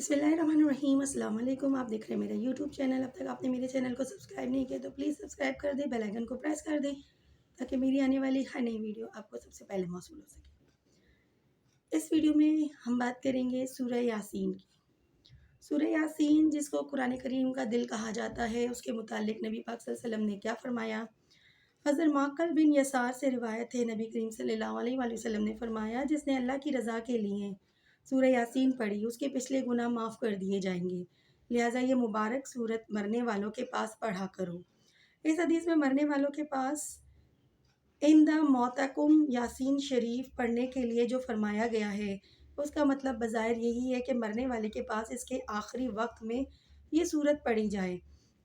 بسم اللہ الرحمن الرحیم۔ السلام علیکم، آپ دیکھ رہے ہیں میرا یوٹیوب چینل۔ اب تک آپ نے میرے چینل کو سبسکرائب نہیں کیا تو پلیز سبسکرائب کر دیں، بیل آئیکن کو پریس کر دیں تاکہ میری آنے والی ہر نئی ویڈیو آپ کو سب سے پہلے موصول ہو سکے۔ اس ویڈیو میں ہم بات کریں گے سورہ یاسین کی۔ سورہ یاسین جس کو قرآن کریم کا دل کہا جاتا ہے، اس کے متعلق نبی پاک صلی اللہ علیہ وسلم نے کیا فرمایا؟ حضرت معقل بن یسار سے روایت ہے، نبی کریم صلی اللہ علیہ وآلہ وسلم نے فرمایا، جس نے اللہ کی رضا کے لیے سورہ یاسین پڑھی اس کے پچھلے گناہ معاف کر دیے جائیں گے، لہٰذا یہ مبارک سورت مرنے والوں کے پاس پڑھا کرو۔ اس حدیث میں مرنے والوں کے پاس عند موتکم یاسین شریف پڑھنے کے لیے جو فرمایا گیا ہے، اس کا مطلب بظاہر یہی ہے کہ مرنے والے کے پاس اس کے آخری وقت میں یہ سورت پڑھی جائے،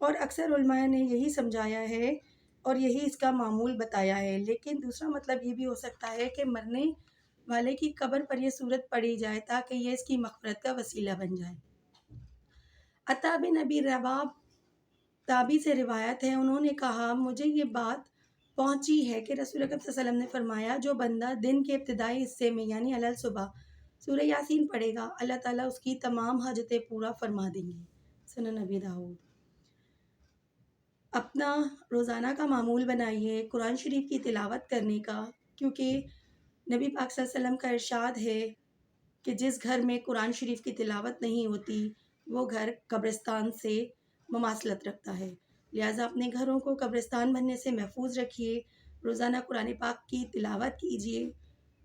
اور اکثر علماء نے یہی سمجھایا ہے اور یہی اس کا معمول بتایا ہے۔ لیکن دوسرا مطلب یہ بھی ہو سکتا ہے کہ مرنے والے کی قبر پر یہ سورت پڑھی جائے تاکہ یہ اس کی مغفرت کا وسیلہ بن جائے۔ عطا بن ابی رباح تابعی سے روایت ہے، انہوں نے کہا، مجھے یہ بات پہنچی ہے کہ رسول اکرم صلی اللہ علیہ وسلم نے فرمایا، جو بندہ دن کے ابتدائی حصے میں یعنی علی صبح سورہ یاسین پڑھے گا، اللہ تعالیٰ اس کی تمام حاجتیں پورا فرما دیں گے۔ سنن ابی داؤد۔ اپنا روزانہ کا معمول بنائیے قرآن شریف کی تلاوت کرنے کا، کیونکہ نبی پاک صلی اللہ علیہ وسلم کا ارشاد ہے کہ جس گھر میں قرآن شریف کی تلاوت نہیں ہوتی وہ گھر قبرستان سے مماثلت رکھتا ہے، لہٰذا اپنے گھروں کو قبرستان بننے سے محفوظ رکھیے۔ روزانہ قرآن پاک کی تلاوت کیجیے،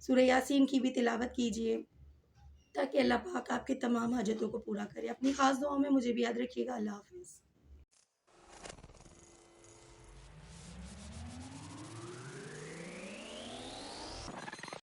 سورہ یاسین کی بھی تلاوت کیجیے تاکہ اللہ پاک آپ کے تمام حاجتوں کو پورا کرے۔ اپنی خاص دعاؤں میں مجھے بھی یاد رکھیے گا۔ اللہ حافظ۔